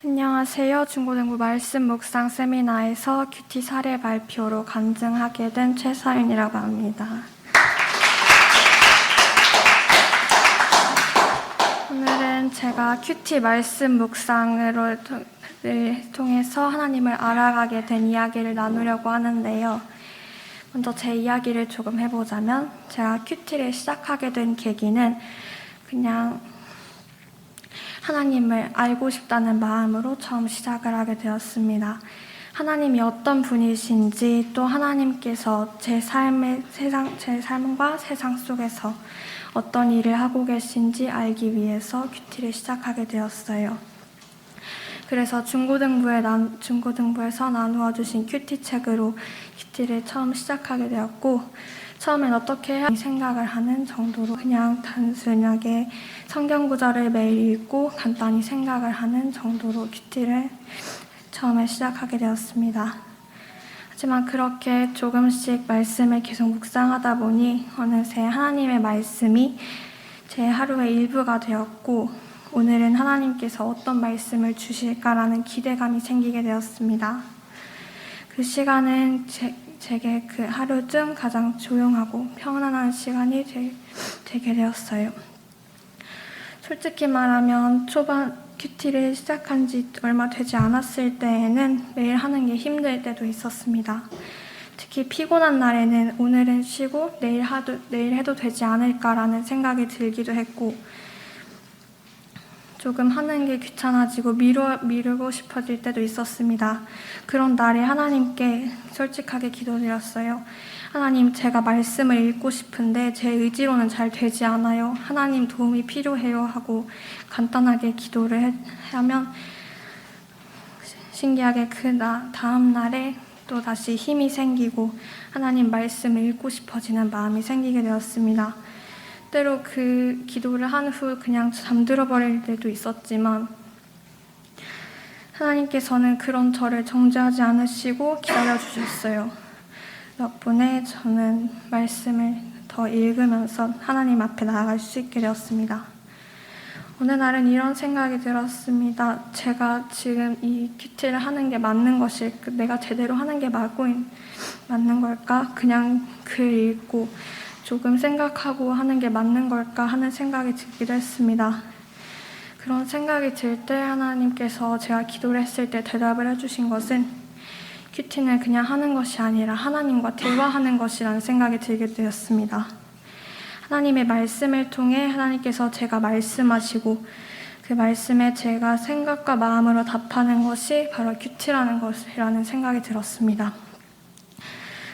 안녕하세요. 중고등부 말씀 묵상 세미나에서 큐티 사례 발표로 간증하게 된 최서윤이라고 합니다. 오늘은 제가 큐티 말씀 묵상을 통해서 하나님을 알아가게 된 이야기를 나누려고 하는데요. 먼저 제 이야기를 조금 해보자면, 제가 큐티를 시작하게 된 계기는 그냥 하나님을 알고 싶다는 마음으로 처음 시작을 하게 되었습니다. 하나님이 어떤 분이신지, 또 하나님께서 제 삶과 세상 속에서 어떤 일을 하고 계신지 알기 위해서 큐티를 시작하게 되었어요. 그래서 중고등부에서 나누어 주신 큐티 책으로 큐티를 처음 시작하게 되었고, 처음엔 어떻게 해야 생각을 하는 정도로 그냥 단순하게 성경 구절을 매일 읽고 간단히 생각을 하는 정도로 큐티를 처음에 시작하게 되었습니다. 하지만 그렇게 조금씩 말씀을 계속 묵상하다 보니 어느새 하나님의 말씀이 제 하루의 일부가 되었고, 오늘은 하나님께서 어떤 말씀을 주실까라는 기대감이 생기게 되었습니다. 그 시간은 제게 그 하루 중 가장 조용하고 평안한 시간이 되게 되었어요. 솔직히 말하면 초반 큐티를 시작한 지 얼마 되지 않았을 때에는 매일 하는 게 힘들 때도 있었습니다. 특히 피곤한 날에는 오늘은 쉬고 내일 해도 되지 않을까라는 생각이 들기도 했고, 조금 하는 게 귀찮아지고 미루고 싶어질 때도 있었습니다. 그런 날에 하나님께 솔직하게 기도드렸어요. 하나님, 제가 말씀을 읽고 싶은데 제 의지로는 잘 되지 않아요. 하나님 도움이 필요해요 하고 간단하게 기도를 하면 신기하게 다음 날에 또 다시 힘이 생기고 하나님 말씀을 읽고 싶어지는 마음이 생기게 되었습니다. 때로 그 기도를 한 후 그냥 잠들어 버릴 때도 있었지만, 하나님께서는 그런 저를 정죄하지 않으시고 기다려주셨어요. 덕분에 저는 말씀을 더 읽으면서 하나님 앞에 나아갈 수 있게 되었습니다. 어느 날은 이런 생각이 들었습니다. 제가 지금 이 큐티를 하는 게 맞는 것일까? 내가 제대로 하는 게 맞는 걸까? 그냥 글 읽고 조금 생각하고 하는 게 맞는 걸까 하는 생각이 들기도 했습니다. 그런 생각이 들 때 하나님께서 제가 기도를 했을 때 대답을 해주신 것은, 큐티는 그냥 하는 것이 아니라 하나님과 대화하는 것이라는 생각이 들게 되었습니다. 하나님의 말씀을 통해 하나님께서 제가 말씀하시고 그 말씀에 제가 생각과 마음으로 답하는 것이 바로 큐티라는 것이라는 생각이 들었습니다.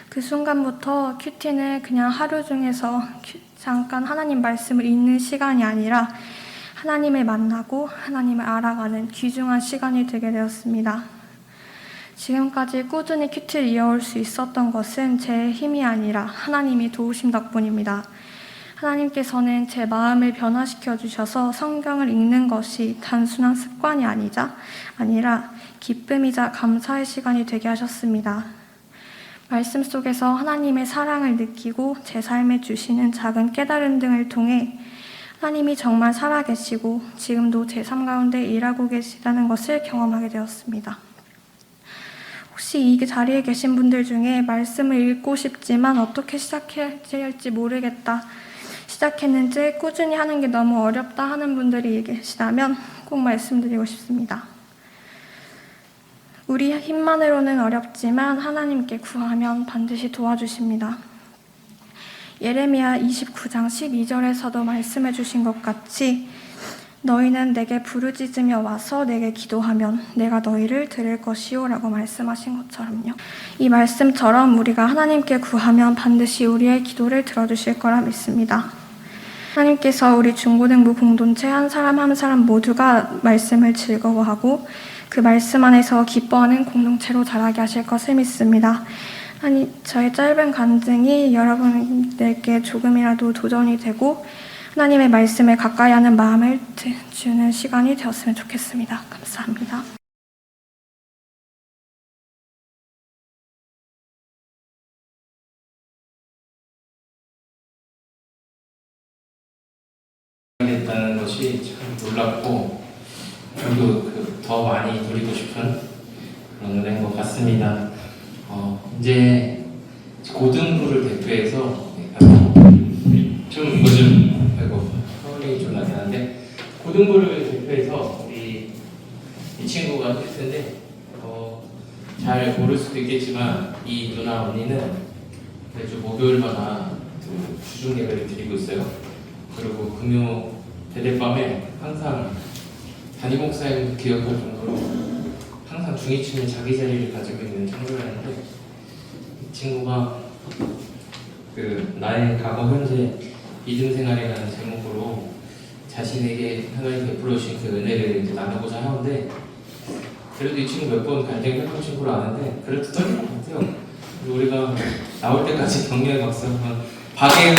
그 순간부터 큐티는 그냥 하루 중에서 잠깐 하나님 말씀을 읽는 시간이 아니라 하나님을 만나고 하나님을 알아가는 귀중한 시간이 되게 되었습니다. 지금까지 꾸준히 큐티를 이어올 수 있었던 것은 제 힘이 아니라 하나님이 도우심 덕분입니다. 하나님께서는 제 마음을 변화시켜 주셔서 성경을 읽는 것이 단순한 습관이 아니라 기쁨이자 감사의 시간이 되게 하셨습니다. 말씀 속에서 하나님의 사랑을 느끼고 제 삶에 주시는 작은 깨달음 등을 통해 하나님이 정말 살아계시고 지금도 제 삶 가운데 일하고 계시다는 것을 경험하게 되었습니다. 혹시 이 자리에 계신 분들 중에 말씀을 읽고 싶지만 어떻게 시작해야 할지 모르겠다, 시작했는지 꾸준히 하는 게 너무 어렵다 하는 분들이 계시다면 꼭 말씀드리고 싶습니다. 우리 힘만으로는 어렵지만 하나님께 구하면 반드시 도와주십니다. 예레미야 29장 12절에서도 말씀해 주신 것 같이, 너희는 내게 부르짖으며 와서 내게 기도하면 내가 너희를 들을 것이요 라고 말씀하신 것처럼요. 이 말씀처럼 우리가 하나님께 구하면 반드시 우리의 기도를 들어주실 거라 믿습니다. 하나님께서 우리 중고등부 공동체 한 사람 한 사람 모두가 말씀을 즐거워하고 그 말씀 안에서 기뻐하는 공동체로 자라게 하실 것을 믿습니다. 저의 짧은 간증이 여러분들께 조금이라도 도전이 되고 하나님의 말씀을 가까이 하는 마음을 주는 시간이 되었으면 좋겠습니다. 감사합니다. 했다는 것이 참 놀랍고, 저도 더 많이 누리고 싶은 그런 노래인 것 같습니다. 이제 고등부를 대표해서 좀 요즘 서울이 좀 나긴 한데 고등부를 대표해서 우리 이 친구가 할 텐데 잘 모를 수도 있겠지만 이 누나 언니는 매주 목요일마다 주중 예배를 드리고 있어요. 그리고 금요 대대밤에 항상 담임 목사님 기억할 정도로 항상 중위층에 자기 자리를 가지고 있는 친구였는데 이 친구가 나의 과거 현재 믿음 생활이라는 제목으로 자신에게 하나님 베풀어 주신 그 은혜를 이제 나누고자 하는데 그래도 이 친구 몇 번 간증해본 친구로 아는데 그래도 떨릴 것 같아요. 그리고 우리가 나올 때까지 격려의 박수 한번 박예은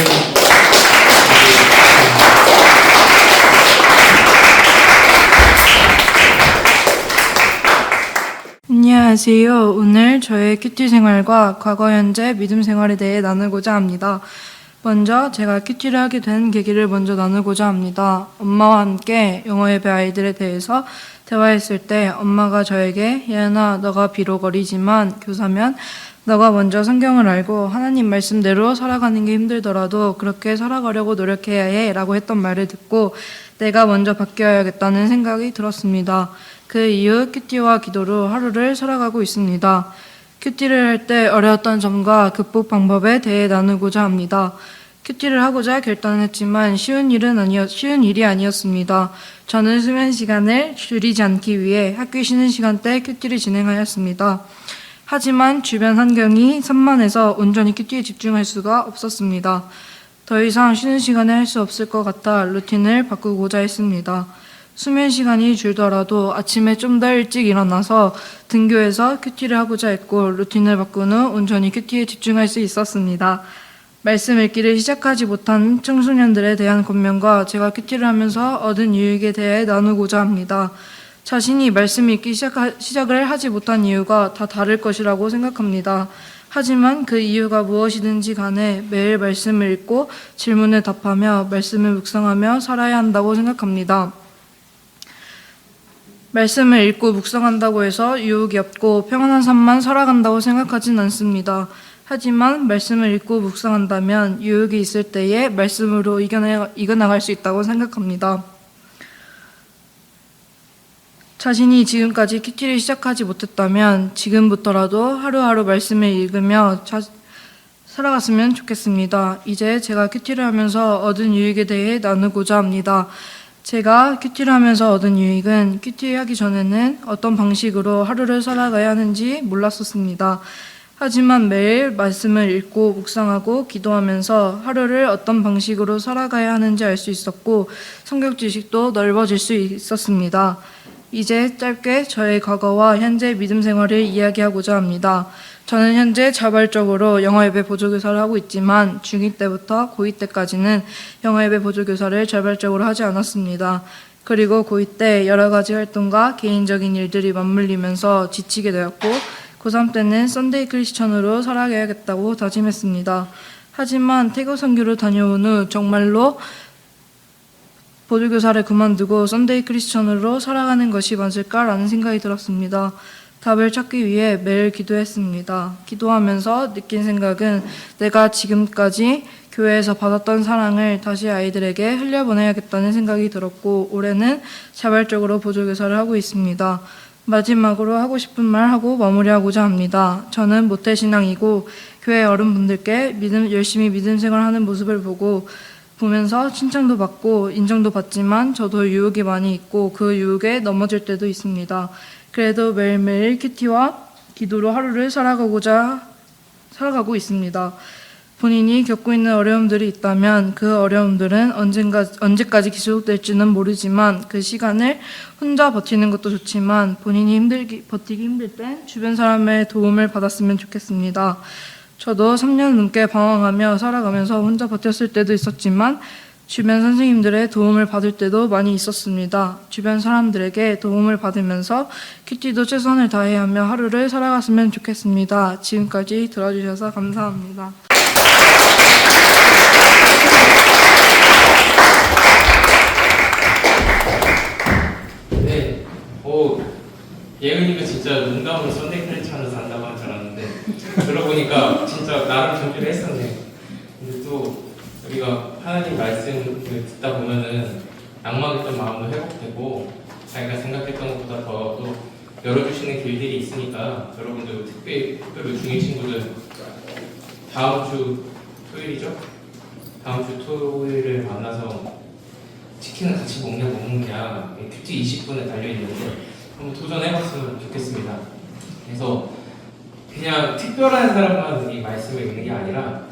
안녕하세요. 오늘 저의 큐티 생활과 과거 현재 믿음 생활에 대해 나누고자 합니다. 먼저 제가 큐티를 하게 된 계기를 먼저 나누고자 합니다. 엄마와 함께 영어 예배 아이들에 대해서 대화했을 때 엄마가 저에게 예은아 너가 비록 어리지만 교사면 너가 먼저 성경을 알고 하나님 말씀대로 살아가는 게 힘들더라도 그렇게 살아가려고 노력해야 해 라고 했던 말을 듣고 내가 먼저 바뀌어야겠다는 생각이 들었습니다. 그 이후 큐티와 기도로 하루를 살아가고 있습니다. 큐티를 할 때 어려웠던 점과 극복 방법에 대해 나누고자 합니다. 큐티를 하고자 결단했지만 쉬운 일이 아니었습니다. 저는 수면 시간을 줄이지 않기 위해 학교 쉬는 시간대 큐티를 진행하였습니다. 하지만 주변 환경이 산만해서 온전히 큐티에 집중할 수가 없었습니다. 더 이상 쉬는 시간에 할 수 없을 것 같아 루틴을 바꾸고자 했습니다. 수면 시간이 줄더라도 아침에 좀 더 일찍 일어나서 등교해서 큐티를 하고자 했고 루틴을 바꾼 후 온전히 큐티에 집중할 수 있었습니다. 말씀 읽기를 시작하지 못한 청소년들에 대한 권면과 제가 큐티를 하면서 얻은 유익에 대해 나누고자 합니다. 자신이 말씀 읽기 시작을 하지 못한 이유가 다 다를 것이라고 생각합니다. 하지만 그 이유가 무엇이든지 간에 매일 말씀을 읽고 질문에 답하며 말씀을 묵상하며 살아야 한다고 생각합니다. 말씀을 읽고 묵상한다고 해서 유혹이 없고 평안한 삶만 살아간다고 생각하진 않습니다. 하지만 말씀을 읽고 묵상한다면 유혹이 있을 때에 말씀으로 이겨나갈 수 있다고 생각합니다. 자신이 지금까지 큐티를 시작하지 못했다면 지금부터라도 하루하루 말씀을 읽으며 살아갔으면 좋겠습니다. 이제 제가 큐티를 하면서 얻은 유익에 대해 나누고자 합니다. 제가 큐티를 하면서 얻은 유익은 큐티하기 전에는 어떤 방식으로 하루를 살아가야 하는지 몰랐었습니다. 하지만 매일 말씀을 읽고 묵상하고 기도하면서 하루를 어떤 방식으로 살아가야 하는지 알 수 있었고 성경 지식도 넓어질 수 있었습니다. 이제 짧게 저의 과거와 현재 믿음 생활을 이야기하고자 합니다. 저는 현재 자발적으로 영어예배 보조교사를 하고 있지만 중2 때부터 고2 때까지는 영어예배 보조교사를 자발적으로 하지 않았습니다. 그리고 고2 때 여러 가지 활동과 개인적인 일들이 맞물리면서 지치게 되었고 고3 때는 썬데이 크리스천으로 살아가야겠다고 다짐했습니다. 하지만 태국 선교를 다녀온 후 정말로 보조교사를 그만두고 썬데이 크리스천으로 살아가는 것이 맞을까라는 생각이 들었습니다. 답을 찾기 위해 매일 기도했습니다. 기도하면서 느낀 생각은 내가 지금까지 교회에서 받았던 사랑을 다시 아이들에게 흘려보내야겠다는 생각이 들었고 올해는 자발적으로 보조교사를 하고 있습니다. 마지막으로 하고 싶은 말 하고 마무리하고자 합니다. 저는 모태신앙이고 교회 어른분들께 열심히 믿음 생활하는 모습을 보면서 칭찬도 받고 인정도 받지만 저도 유혹이 많이 있고 그 유혹에 넘어질 때도 있습니다. 그래도 매일매일 큐티와 기도로 하루를 살아가고 있습니다. 본인이 겪고 있는 어려움들이 있다면 그 어려움들은 언제까지 계속될지는 모르지만 그 시간을 혼자 버티는 것도 좋지만 본인이 버티기 힘들 땐 주변 사람의 도움을 받았으면 좋겠습니다. 저도 3년 넘게 방황하며 살아가면서 혼자 버텼을 때도 있었지만 주변 선생님들의 도움을 받을 때도 많이 있었습니다. 주변 사람들에게 도움을 받으면서 큐티도 최선을 다해야 하며 하루를 살아갔으면 좋겠습니다. 지금까지 들어주셔서 감사합니다. 네, 근데 예은이가 진짜 농담으로 썬데이 클래치 하면서 한다고 하는 줄 알았는데 들어보니까 진짜 나름 준비를 했었네. 근데 또 우리가 하나님 말씀을 듣다 보면은 낭망했던 마음도 회복되고 자기가 생각했던 것보다 더 또 열어주시는 길들이 있으니까 여러분들 특별히 중일 친구들 다음 주 토요일이죠? 다음 주 토요일을 만나서 치킨을 같이 먹냐 못 먹냐 큐티 20분에 달려있는데 한번 도전해봤으면 좋겠습니다. 그래서 그냥 특별한 사람만 이 말씀을 읽는 게 아니라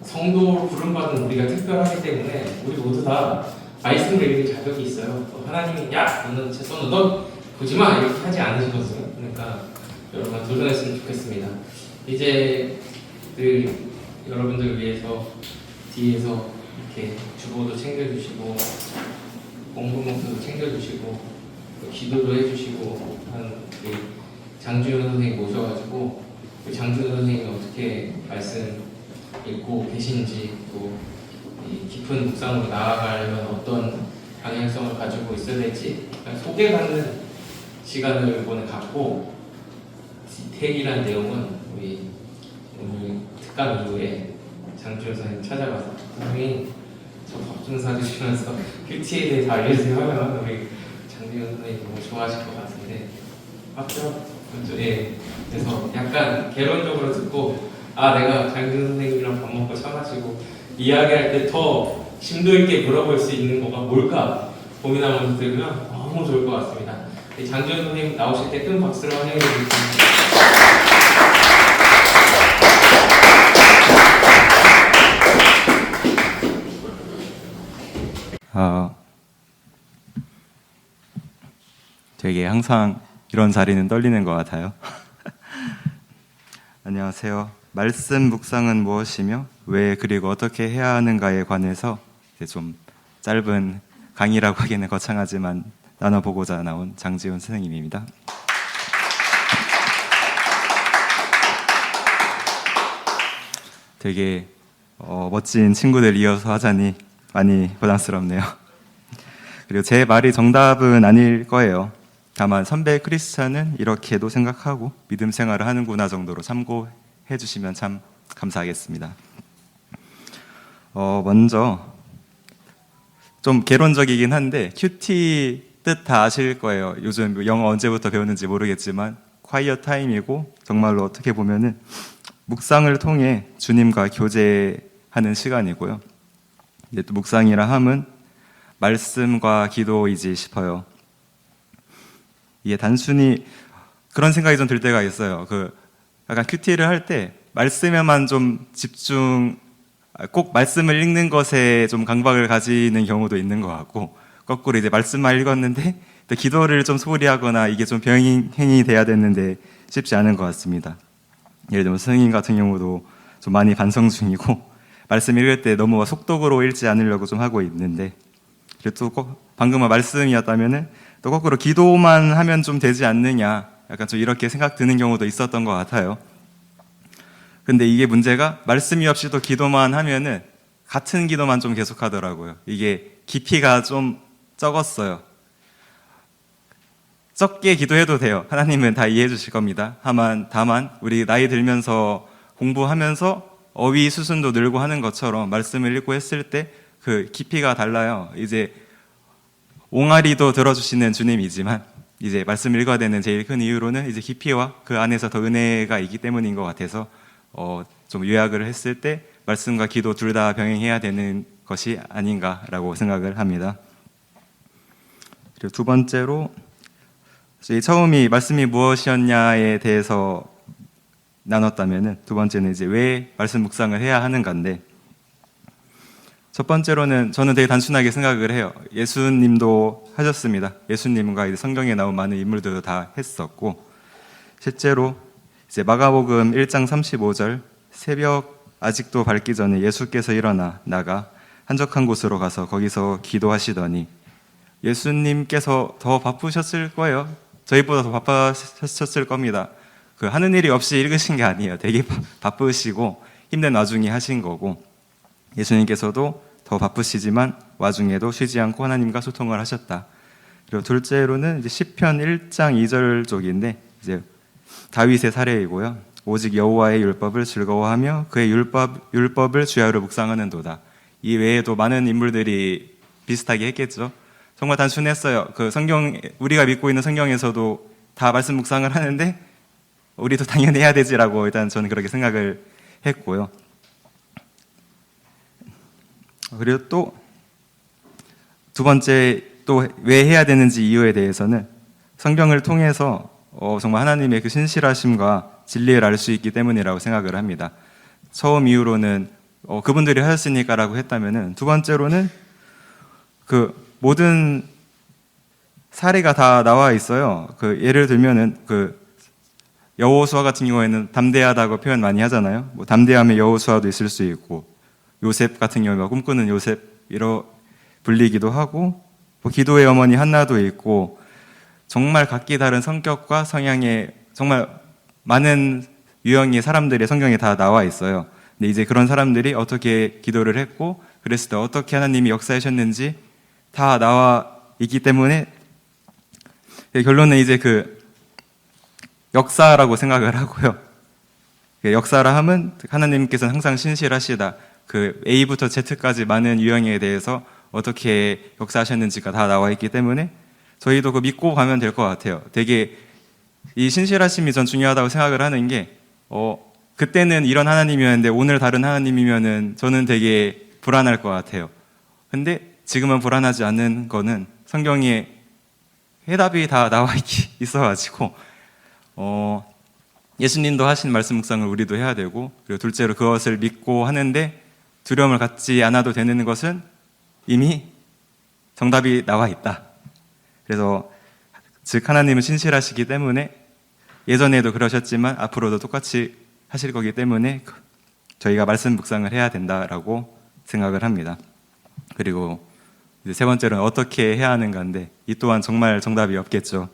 성도 부름받은 우리가 특별하기 때문에 우리 모두 다 말씀을 읽을 자격이 있어요. 하나님이 야 너는 채써 넌 보지마 이렇게 하지 않으시거든요. 그러니까 여러분 도전했으면 좋겠습니다. 이제 여러분들 위해서 뒤에서 이렇게 주보도 챙겨주시고 공부목도 챙겨주시고 기도도 해주시고 한 장주현 선생님 모셔가지고 장주현 선생님이 어떻게 말씀 읽고 계신지 또 깊은 묵상으로 나아가려면 어떤 방향성을 가지고 있어야 될지 소개받는 시간을 이번에 갖고 디테일한 내용은 우리 오늘 특강 이후에 장주현 선생님 찾아가서 선생님 저 밥 좀 사주시면서 큐티에 대해서 알려주세요 하면 우리 장주현 선생님 너무 좋아하실 것 같은데 맞죠? 그렇죠? 예. 그래서 약간 개론적으로 듣고 내가 장주현 선생님이랑 밥 먹고 차 마시고 이야기할 때 더 심도 있게 물어볼 수 있는 거가 뭘까 고민하면서 들으면 너무 좋을 것 같습니다. 장주현 선생님 나오실 때 큰 박수로 환영해 주시겠습니다. 되게 항상 이런 자리는 떨리는 것 같아요. 안녕하세요. 말씀 묵상은 무엇이며 왜 그리고 어떻게 해야 하는가에 관해서 좀 짧은 강의라고 하기에는 거창하지만 나눠보고자 나온 장지훈 선생님입니다. 되게 멋진 친구들 이어서 하자니 많이 부담스럽네요. 그리고 제 말이 정답은 아닐 거예요. 다만 선배 크리스찬은 이렇게도 생각하고 믿음 생활을 하는구나 정도로 참고해 주시면 참 감사하겠습니다. 먼저 좀 개론적이긴 한데 큐티 뜻 다 아실 거예요. 요즘 영어 언제부터 배웠는지 모르겠지만 콰이어 타임이고 정말로 어떻게 보면은 묵상을 통해 주님과 교제하는 시간이고요. 이제 또 묵상이라 함은 말씀과 기도이지 싶어요. 이게 단순히 그런 생각이 좀 들 때가 있어요. 약간 큐티를 할 때 말씀에만 좀 꼭 말씀을 읽는 것에 좀 강박을 가지는 경우도 있는 것 같고, 거꾸로 이제 말씀만 읽었는데 또 기도를 좀 소홀히 하거나 이게 좀 병행이 돼야 되는데 쉽지 않은 것 같습니다. 예를 들면 선생님 같은 경우도 좀 많이 반성 중이고 말씀 읽을 때 너무 속독으로 읽지 않으려고 좀 하고 있는데, 그리고 또 방금은 말씀이었다면은 또 거꾸로 기도만 하면 좀 되지 않느냐, 약간 좀 이렇게 생각 드는 경우도 있었던 것 같아요. 근데 이게 문제가 말씀이 없이도 기도만 하면은 같은 기도만 좀 계속 하더라고요. 이게 깊이가 좀 적었어요. 적게 기도해도 돼요. 하나님은 다 이해해 주실 겁니다. 다만 우리 나이 들면서 공부하면서 어휘 수준도 늘고 하는 것처럼 말씀을 읽고 했을 때 그 깊이가 달라요. 이제 옹알이도 들어주시는 주님이지만 이제 말씀을 읽어야 되는 제일 큰 이유로는 이제 깊이와 그 안에서 더 은혜가 있기 때문인 것 같아서 좀 요약을 했을 때 말씀과 기도 둘 다 병행해야 되는 것이 아닌가라고 생각을 합니다. 그리고 두 번째로 처음이 말씀이 무엇이었냐에 대해서 나눴다면은 두 번째는 이제 왜 말씀 묵상을 해야 하는가인데, 첫 번째로는 저는 되게 단순하게 생각을 해요. 예수님도 하셨습니다. 예수님과 이제 성경에 나온 많은 인물들도 다 했었고, 실제로 이제 마가복음 1장 35절 새벽 아직도 밝기 전에 예수께서 일어나 나가 한적한 곳으로 가서 거기서 기도하시더니, 예수님께서 더 바쁘셨을 거예요. 저희보다 더 바쁘셨을 겁니다. 하는 일이 없이 읽으신 게 아니에요. 되게 바쁘시고 힘든 와중에 하신 거고, 예수님께서도 더 바쁘시지만 와중에도 쉬지 않고 하나님과 소통을 하셨다. 그리고 둘째로는 이제 시편 1장 2절 쪽인데 이제 다윗의 사례이고요. 오직 여호와의 율법을 즐거워하며 그의 율법을 주야로 묵상하는도다. 이 외에도 많은 인물들이 비슷하게 했겠죠. 정말 단순했어요. 그 성경, 우리가 믿고 있는 성경에서도 다 말씀 묵상을 하는데 우리도 당연히 해야 되지라고 일단 저는 그렇게 생각을 했고요. 그리고 또 두 번째 또 왜 해야 되는지 이유에 대해서는 성경을 통해서 정말 하나님의 그 신실하심과 진리를 알 수 있기 때문이라고 생각을 합니다. 처음 이유로는 그분들이 하셨으니까라고 했다면은, 두 번째로는 그 모든 사례가 다 나와 있어요. 그 예를 들면은 그 여호수아 같은 경우에는 담대하다고 표현 많이 하잖아요. 뭐 담대함의 여호수아도 있을 수 있고, 요셉 같은 경우에 꿈꾸는 요셉이라 불리기도 하고, 뭐 기도의 어머니 한나도 있고, 정말 각기 다른 성격과 성향의 정말 많은 유형의 사람들이 성경에 다 나와 있어요. 근데 이제 그런 사람들이 어떻게 기도를 했고, 그랬을 때 어떻게 하나님이 역사하셨는지 다 나와 있기 때문에 결론은 이제 그 역사라고 생각을 하고요. 역사라 함은 하나님께서는 항상 신실하시다. 그 A부터 Z까지 많은 유형에 대해서 어떻게 역사하셨는지가 다 나와 있기 때문에 저희도 그 믿고 가면 될 것 같아요. 되게 이 신실하심이 전 중요하다고 생각을 하는 게 그때는 이런 하나님이었는데 오늘 다른 하나님이면은 저는 되게 불안할 것 같아요. 근데 지금은 불안하지 않는 거는 성경에 해답이 다 나와 있어가지고 예수님도 하신 말씀 묵상을 우리도 해야 되고, 그리고 둘째로 그것을 믿고 하는데 두려움을 갖지 않아도 되는 것은 이미 정답이 나와 있다. 그래서 즉 하나님은 신실하시기 때문에 예전에도 그러셨지만 앞으로도 똑같이 하실 거기 때문에 저희가 말씀 묵상을 해야 된다라고 생각을 합니다. 그리고 이제 세 번째로는 어떻게 해야 하는가인데, 이 또한 정말 정답이 없겠죠.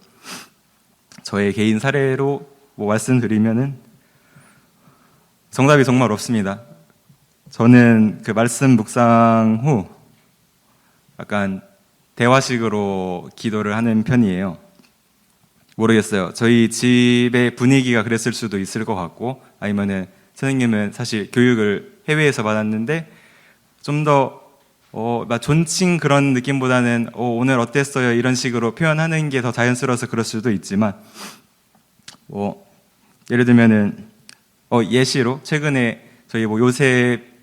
저의 개인 사례로 뭐 말씀드리면은 정답이 정말 없습니다. 저는 그 말씀 묵상 후 약간 대화식으로 기도를 하는 편이에요. 모르겠어요. 저희 집의 분위기가 그랬을 수도 있을 것 같고, 아니면은 선생님은 사실 교육을 해외에서 받았는데 좀 더 존칭 그런 느낌보다는 오늘 어땠어요? 이런 식으로 표현하는 게 더 자연스러워서 그럴 수도 있지만, 예를 들면은 예시로 최근에 저희 뭐 요셉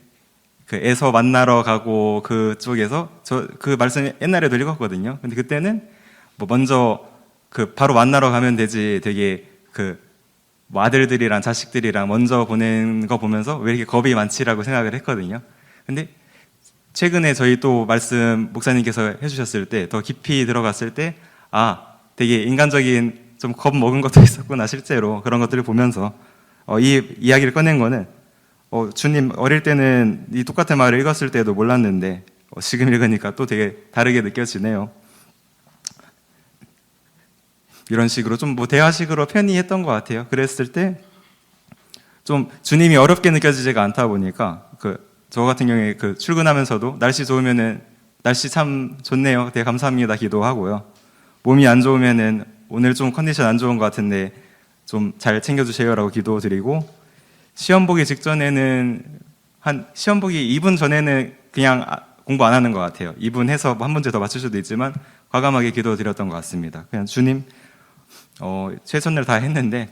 그 에서 만나러 가고 그쪽에서 저 그 말씀 옛날에도 읽었거든요. 근데 그때는 뭐 먼저 그 바로 만나러 가면 되지, 되게 뭐 아들들이랑 자식들이랑 먼저 보낸 거 보면서 왜 이렇게 겁이 많지라고 생각을 했거든요. 근데 최근에 저희 또 말씀 목사님께서 해주셨을 때 더 깊이 들어갔을 때 되게 인간적인 좀 겁 먹은 것도 있었구나, 실제로 그런 것들을 보면서 이 이야기를 꺼낸 거는 주님 어릴 때는 이 똑같은 말을 읽었을 때도 몰랐는데 지금 읽으니까 또 되게 다르게 느껴지네요. 이런 식으로 좀 뭐 대화식으로 편의했던 것 같아요. 그랬을 때 좀 주님이 어렵게 느껴지지가 않다 보니까 저 같은 경우에 출근하면서도 날씨 좋으면은 날씨 참 좋네요, 되게 감사합니다 기도하고요. 몸이 안 좋으면은 오늘 좀 컨디션 안 좋은 것 같은데 좀 잘 챙겨주세요라고 기도드리고, 시험 보기 직전에는 시험 보기 2분 전에는 그냥 공부 안 하는 것 같아요. 2분 해서 한 문제 더 맞출 수도 있지만 과감하게 기도드렸던 것 같습니다. 그냥 주님 최선을 다했는데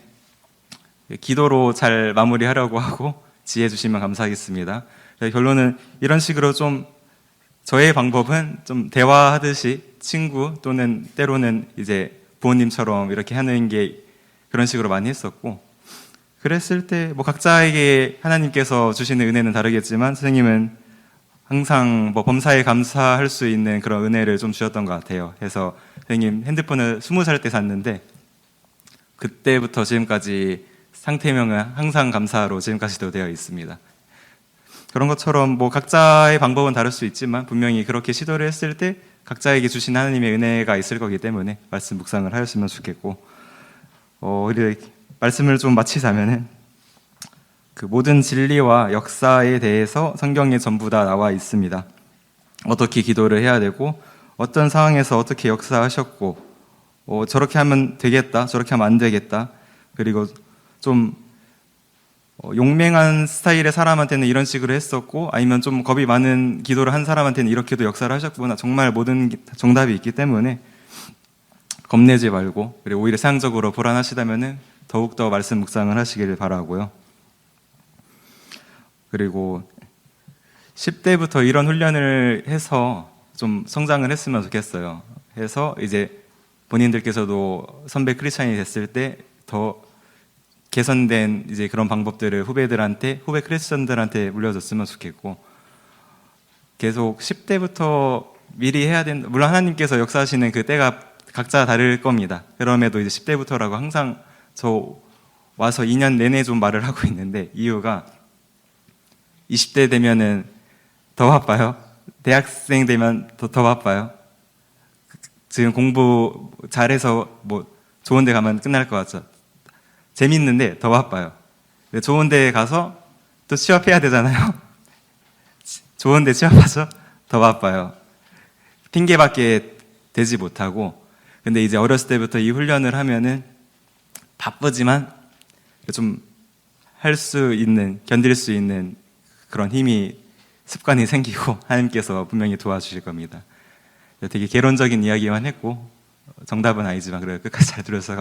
기도로 잘 마무리하려고 하고 지혜 주시면 감사하겠습니다. 결론은 이런 식으로 좀 저의 방법은 좀 대화하듯이 친구 또는 때로는 이제 부모님처럼 이렇게 하는 게 그런 식으로 많이 했었고, 그랬을 때 뭐 각자에게 하나님께서 주시는 은혜는 다르겠지만 선생님은 항상 뭐 범사에 감사할 수 있는 그런 은혜를 좀 주셨던 것 같아요. 그래서 선생님 핸드폰을 20살 때 샀는데 그때부터 지금까지 상태명은 항상 감사로 지금까지도 되어 있습니다. 그런 것처럼 뭐 각자의 방법은 다를 수 있지만 분명히 그렇게 시도를 했을 때 각자에게 주신 하나님의 은혜가 있을 거기 때문에 말씀 묵상을 하였으면 좋겠고, 우리 말씀을 좀 마치자면은 그 모든 진리와 역사에 대해서 성경에 전부 다 나와 있습니다. 어떻게 기도를 해야 되고 어떤 상황에서 어떻게 역사하셨고 저렇게 하면 되겠다, 저렇게 하면 안 되겠다. 그리고 좀 용맹한 스타일의 사람한테는 이런 식으로 했었고, 아니면 좀 겁이 많은 기도를 한 사람한테는 이렇게도 역사를 하셨구나. 정말 모든 정답이 있기 때문에 겁내지 말고, 그리고 오히려 세상적으로 불안하시다면은 더욱더 말씀 묵상을 하시길 바라고요. 그리고 10대부터 이런 훈련을 해서 좀 성장을 했으면 좋겠어요. 해서 이제 본인들께서도 선배 크리스찬이 됐을 때 더 개선된 이제 그런 방법들을 후배 크리스찬들한테 물려줬으면 좋겠고, 계속 10대부터 미리 해야 된다. 물론 하나님께서 역사하시는 그 때가 각자 다를 겁니다. 그럼에도 이제 10대부터라고 항상 저 와서 2년 내내 좀 말을 하고 있는데, 이유가 20대 되면은 더 바빠요. 대학생 되면 더 바빠요. 지금 공부 잘해서 뭐 좋은 데 가면 끝날 것 같죠. 재밌는데 더 바빠요. 좋은 데 가서 또 취업해야 되잖아요. 좋은 데 취업하죠? 더 바빠요. 핑계밖에 되지 못하고, 근데 이제 어렸을 때부터 이 훈련을 하면은 바쁘지만 좀 할 수 있는, 견딜 수 있는 그런 힘이, 습관이 생기고 하나님께서 분명히 도와주실 겁니다. 되게 개론적인 이야기만 했고 정답은 아니지만 그래도 끝까지 잘 들어주셔서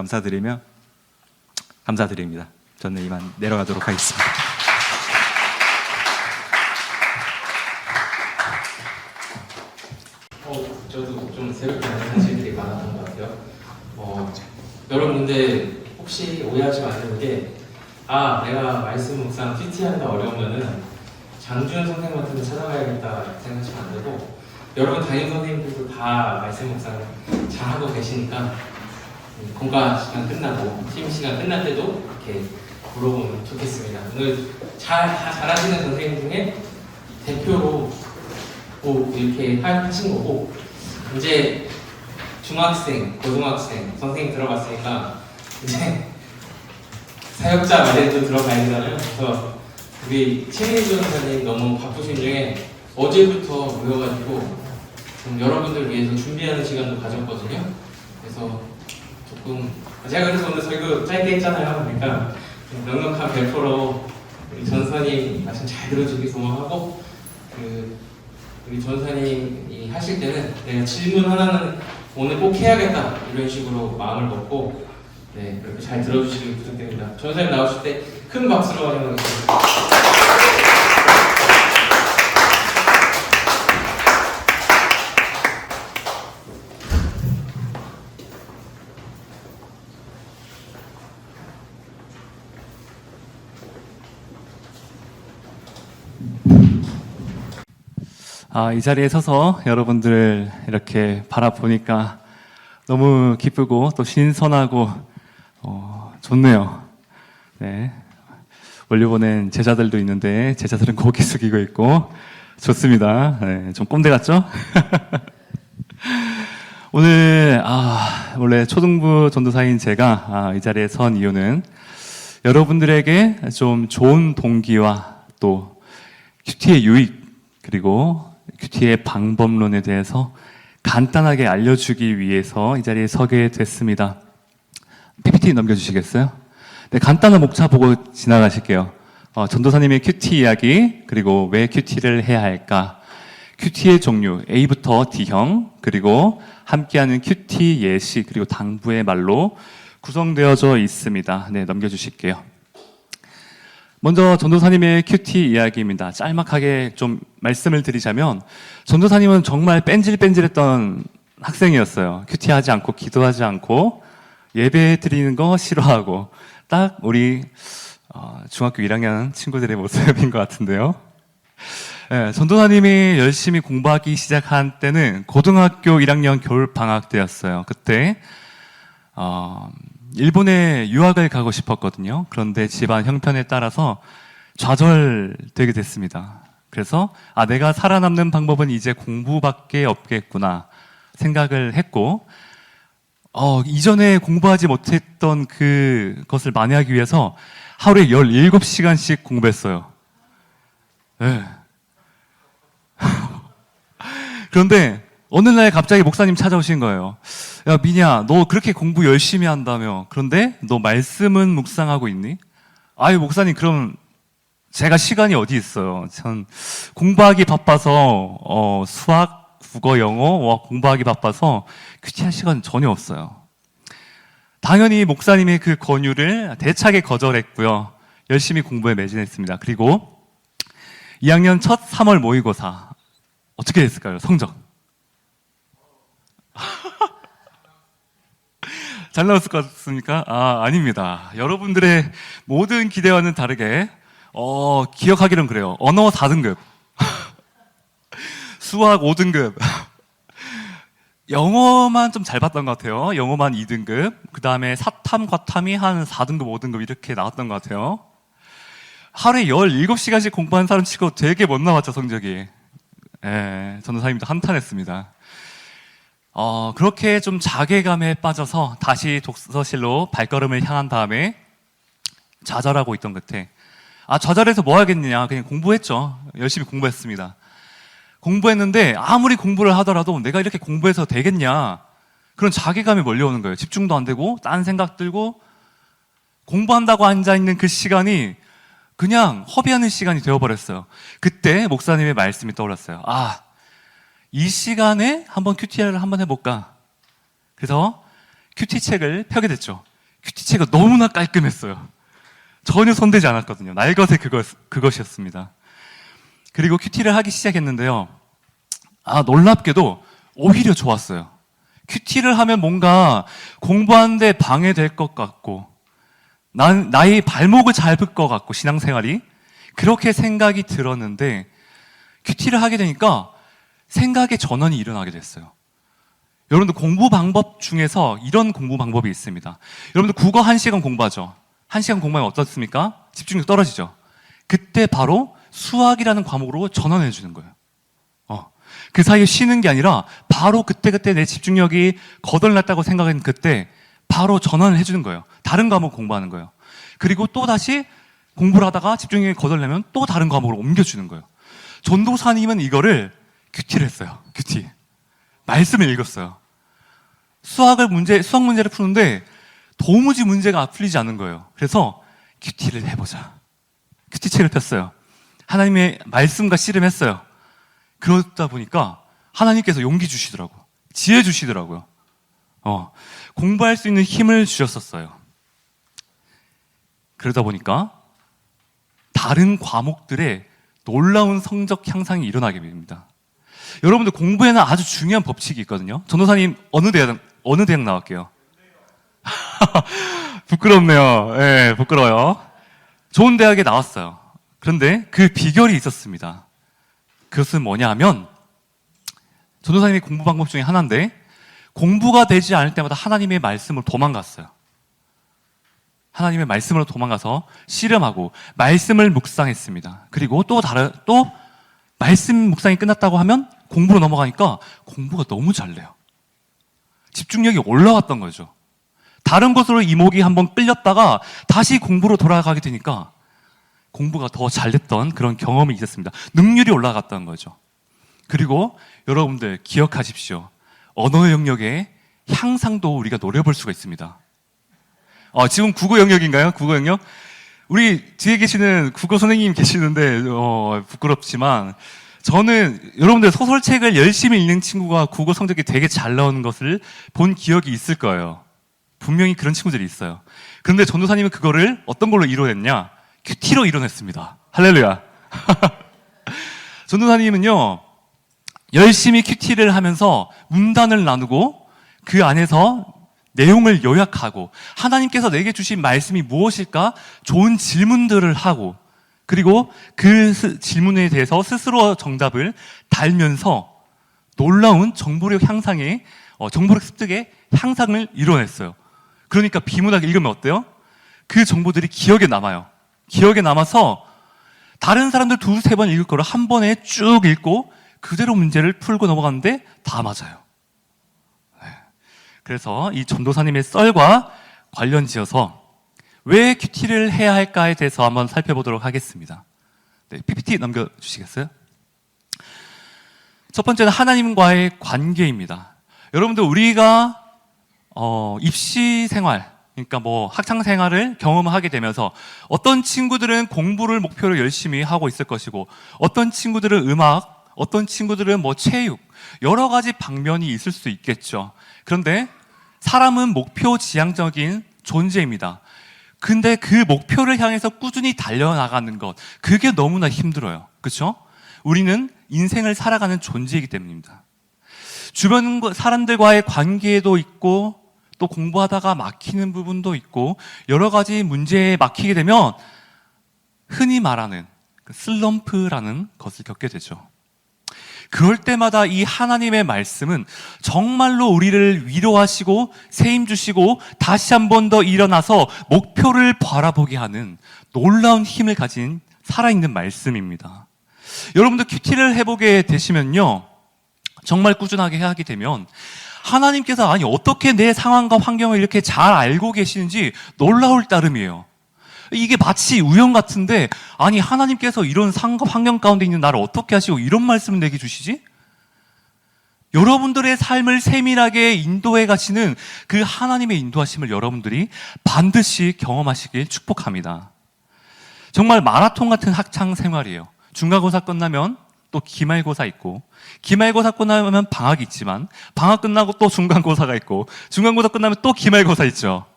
감사드립니다. 저는 이만 내려가도록 하겠습니다. 저도 좀 새롭게 하는 사실들이 많았던 것 같아요. 여러분들 혹시 오해하지 마시는 게, 내가 말씀 묵상 PT한다 어려우면은 장주현 선생님한테 찾아가야겠다 생각하시면 안 되고, 여러분 담임 선생님들도 다 말씀 묵상 잘하고 계시니까 공과 시간 끝나고 팀 시간 끝날 때도 이렇게 물어보면 좋겠습니다. 오늘 잘하시는 선생님 중에 대표로 꼭 이렇게 하신 거고, 이제 중학생, 고등학생 선생님 들어갔으니까 이제 사역자 마련도 들어가야 되잖아요. 그래서 우리 최민주 선생님 너무 바쁘신 중에 어제부터 모여가지고 좀 여러분들 위해서 준비하는 시간도 가졌거든요. 그래서 조금 제가 그래서 오늘 설교 짧게 했잖아요. 그러니까 좀 넉넉한 배포로 우리 전사님 말씀 잘 들어주기 소망하고, 우리 전사님이 하실 때는 내가 질문 하나는 오늘 꼭 해야겠다 이런 식으로 마음을 먹고 그렇게 잘 들어주시길 부탁드립니다. 전사님 나오실 때 큰 박수로 환영하겠습니다. 이 자리에 서서 여러분들 이렇게 바라보니까 너무 기쁘고 또 신선하고 좋네요. 네. 원료 보낸 제자들도 있는데 제자들은 고개 숙이고 있고 좋습니다. 네, 좀 꼰대 같죠? 오늘 원래 초등부 전도사인 제가 이 자리에 선 이유는 여러분들에게 좀 좋은 동기와 또 큐티의 유익 그리고 큐티의 방법론에 대해서 간단하게 알려주기 위해서 이 자리에 서게 됐습니다. PPT 넘겨주시겠어요? 네, 간단한 목차 보고 지나가실게요. 전도사님의 큐티 이야기, 그리고 왜 큐티를 해야 할까, 큐티의 종류 A부터 D형, 그리고 함께하는 큐티 예시, 그리고 당부의 말로 구성되어져 있습니다. 네, 넘겨주실게요. 먼저 전도사님의 큐티 이야기입니다. 짤막하게 좀 말씀을 드리자면, 전도사님은 정말 뺀질뺀질했던 학생이었어요. 큐티하지 않고 기도하지 않고 예배 드리는 거 싫어하고 딱 우리 중학교 1학년 친구들의 모습인 것 같은데요. 네, 전도사님이 열심히 공부하기 시작한 때는 고등학교 1학년 겨울 방학 때였어요. 그때 일본에 유학을 가고 싶었거든요. 그런데 집안 형편에 따라서 좌절되게 됐습니다. 그래서 내가 살아남는 방법은 이제 공부밖에 없겠구나 생각을 했고, 이전에 공부하지 못했던 그것을 만회하기 위해서 하루에 17시간씩 공부했어요. 네. 그런데 어느 날 갑자기 목사님 찾아오신 거예요. 야, 미냐, 너 그렇게 공부 열심히 한다며. 그런데 너 말씀은 묵상하고 있니? 아유, 목사님, 그럼 제가 시간이 어디 있어요? 전 공부하기 바빠서, 수학, 국어, 영어, 공부하기 바빠서 큐티할 시간 전혀 없어요. 당연히 목사님의 그 권유를 대차게 거절했고요. 열심히 공부에 매진했습니다. 그리고 2학년 첫 3월 모의고사. 어떻게 됐을까요? 성적. 잘 나왔을 것 같습니까? 아닙니다. 여러분들의 모든 기대와는 다르게, 기억하기는 그래요. 언어 4등급, 수학 5등급, 영어만 좀 잘 봤던 것 같아요. 영어만 2등급, 그 다음에 사탐, 과탐이 한 4등급, 5등급 이렇게 나왔던 것 같아요. 하루에 17시간씩 공부한 사람 치고 되게 못 나왔죠, 성적이. 예, 전도사님도 한탄했습니다. 그렇게 좀 자괴감에 빠져서 다시 독서실로 발걸음을 향한 다음에 좌절하고 있던 끝에, 좌절해서 뭐 하겠느냐. 그냥 공부했죠. 열심히 공부했습니다. 공부했는데 아무리 공부를 하더라도 내가 이렇게 공부해서 되겠냐. 그런 자괴감이 몰려오는 거예요. 집중도 안 되고, 딴 생각 들고, 공부한다고 앉아있는 그 시간이 그냥 허비하는 시간이 되어버렸어요. 그때 목사님의 말씀이 떠올랐어요. 이 시간에 한번 큐티를 한번 해볼까? 그래서 큐티 책을 펴게 됐죠. 큐티 책은 너무나 깔끔했어요. 전혀 손대지 않았거든요. 날것의 그것이었습니다. 그리고 큐티를 하기 시작했는데요. 놀랍게도 오히려 좋았어요. 큐티를 하면 뭔가 공부하는데 방해될 것 같고, 나의 발목을 잡을 것 같고, 신앙생활이. 그렇게 생각이 들었는데, 큐티를 하게 되니까 생각의 전환이 일어나게 됐어요. 여러분들 공부 방법 중에서 이런 공부 방법이 있습니다. 여러분들 국어 1시간 공부하죠. 1시간 공부하면 어떻습니까? 집중력 떨어지죠. 그때 바로 수학이라는 과목으로 전환해 주는 거예요. 그 사이에 쉬는 게 아니라 바로 그때 내 집중력이 거덜났다고 생각한 그때 바로 전환을 해주는 거예요. 다른 과목 공부하는 거예요. 그리고 또 다시 공부를 하다가 집중력이 거덜나면 또 다른 과목으로 옮겨주는 거예요. 전도사님은 이거를 큐티를 했어요. 큐티. 말씀을 읽었어요. 수학 문제를 푸는데 도무지 문제가 풀리지 않는 거예요. 그래서 큐티를 해보자. 큐티 책을 폈어요. 하나님의 말씀과 씨름했어요. 그러다 보니까 하나님께서 용기 주시더라고. 지혜 주시더라고요. 공부할 수 있는 힘을 주셨었어요. 그러다 보니까 다른 과목들의 놀라운 성적 향상이 일어나게 됩니다. 여러분들 공부에는 아주 중요한 법칙이 있거든요. 전도사님 어느 대학 나왔게요? 부끄럽네요. 예, 부끄러워요. 좋은 대학에 나왔어요. 그런데 그 비결이 있었습니다. 그것은 뭐냐 하면, 전도사님의 공부 방법 중에 하나인데, 공부가 되지 않을 때마다 하나님의 말씀으로 도망갔어요. 하나님의 말씀으로 도망가서 씨름하고 말씀을 묵상했습니다. 그리고 또 말씀 묵상이 끝났다고 하면 공부로 넘어가니까 공부가 너무 잘 돼요. 집중력이 올라왔던 거죠. 다른 곳으로 이목이 한번 끌렸다가 다시 공부로 돌아가게 되니까 공부가 더 잘 됐던 그런 경험이 있었습니다. 능률이 올라갔다는 거죠. 그리고 여러분들 기억하십시오. 언어 영역의 향상도 우리가 노려볼 수가 있습니다. 지금 국어 영역인가요? 국어 영역? 우리 뒤에 계시는 국어 선생님 계시는데 부끄럽지만, 저는 여러분들 소설책을 열심히 읽는 친구가 국어 성적이 되게 잘 나오는 것을 본 기억이 있을 거예요. 분명히 그런 친구들이 있어요. 그런데 전도사님은 그거를 어떤 걸로 이뤄냈냐? 큐티로 이뤄냈습니다. 할렐루야. 전도사님은요, 열심히 큐티를 하면서 문단을 나누고 그 안에서 내용을 요약하고 하나님께서 내게 주신 말씀이 무엇일까? 좋은 질문들을 하고, 그리고 그 질문에 대해서 스스로 정답을 달면서 놀라운 정보력 향상의, 정보력 습득의 향상을 이뤄냈어요. 그러니까 비문학을 읽으면 어때요? 그 정보들이 기억에 남아요. 기억에 남아서 다른 사람들 2-3번 읽을 거를 한 번에 쭉 읽고 그대로 문제를 풀고 넘어가는데 다 맞아요. 그래서 이 전도사님의 썰과 관련 지어서 왜 큐티를 해야 할까에 대해서 한번 살펴보도록 하겠습니다. PPT 넘겨주시겠어요? 첫 번째는 하나님과의 관계입니다. 여러분들 우리가 입시 생활, 그러니까 뭐 학창 생활을 경험하게 되면서 어떤 친구들은 공부를 목표로 열심히 하고 있을 것이고, 어떤 친구들은 음악, 어떤 친구들은 뭐 체육, 여러 가지 방면이 있을 수 있겠죠. 그런데 사람은 목표 지향적인 존재입니다. 근데 그 목표를 향해서 꾸준히 달려나가는 것, 그게 너무나 힘들어요. 그렇죠? 우리는 인생을 살아가는 존재이기 때문입니다. 주변 사람들과의 관계도 있고, 또 공부하다가 막히는 부분도 있고, 여러 가지 문제에 막히게 되면 흔히 말하는 슬럼프라는 것을 겪게 되죠. 그럴 때마다 이 하나님의 말씀은 정말로 우리를 위로하시고 세임 주시고 다시 한 번 더 일어나서 목표를 바라보게 하는 놀라운 힘을 가진 살아있는 말씀입니다. 여러분들 큐티를 해보게 되시면요, 정말 꾸준하게 하게 되면 하나님께서 아니 어떻게 내 상황과 환경을 이렇게 잘 알고 계시는지 놀라울 따름이에요. 이게 마치 우연 같은데, 아니 하나님께서 이런 상황 환경 가운데 있는 나를 어떻게 하시고 이런 말씀을 내게 주시지? 여러분들의 삶을 세밀하게 인도해 가시는 그 하나님의 인도하심을 여러분들이 반드시 경험하시길 축복합니다. 정말 마라톤 같은 학창 생활이에요. 중간고사 끝나면 또 기말고사 있고, 기말고사 끝나면 방학이 있지만 방학 끝나고 또 중간고사가 있고, 중간고사 끝나면 또 기말고사 있죠.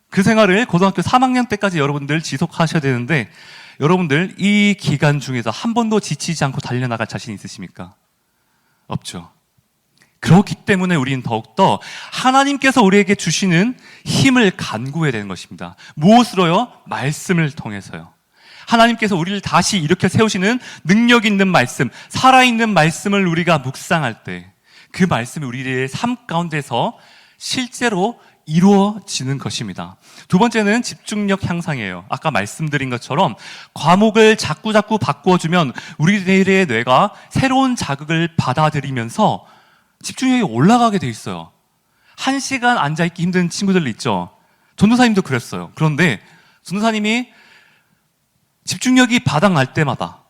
그 생활을 고등학교 3학년 때까지 여러분들 지속하셔야 되는데, 여러분들 이 기간 중에서 한 번도 지치지 않고 달려나갈 자신 있으십니까? 없죠. 그렇기 때문에 우리는 더욱더 하나님께서 우리에게 주시는 힘을 간구해야 되는 것입니다. 무엇으로요? 말씀을 통해서요. 하나님께서 우리를 다시 일으켜 세우시는 능력 있는 말씀, 살아있는 말씀을 우리가 묵상할 때 그 말씀이 우리의 삶 가운데서 실제로 이루어지는 것입니다. 두 번째는 집중력 향상이에요. 아까 말씀드린 것처럼 과목을 자꾸 바꾸어주면 우리들의 뇌가 새로운 자극을 받아들이면서 집중력이 올라가게 돼 있어요. 1시간 앉아있기 힘든 친구들 있죠. 전도사님도 그랬어요. 그런데 전도사님이 집중력이 바닥날 때마다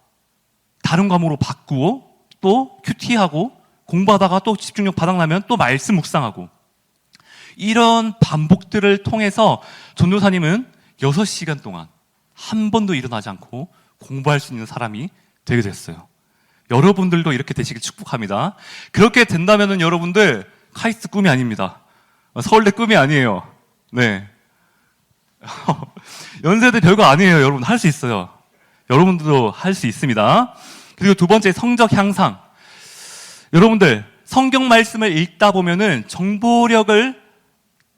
다른 과목으로 바꾸고, 또 큐티하고, 공부하다가 또 집중력 바닥나면 또 말씀 묵상하고, 이런 반복들을 통해서 전도사님은 6시간 동안 한 번도 일어나지 않고 공부할 수 있는 사람이 되게 됐어요. 여러분들도 이렇게 되시길 축복합니다. 그렇게 된다면은 여러분들 카이스트 꿈이 아닙니다. 서울대 꿈이 아니에요. 네. 연세대 별거 아니에요. 여러분 할 수 있어요. 여러분들도 할 수 있습니다. 그리고 두 번째, 성적 향상. 여러분들 성경 말씀을 읽다 보면은 정보력을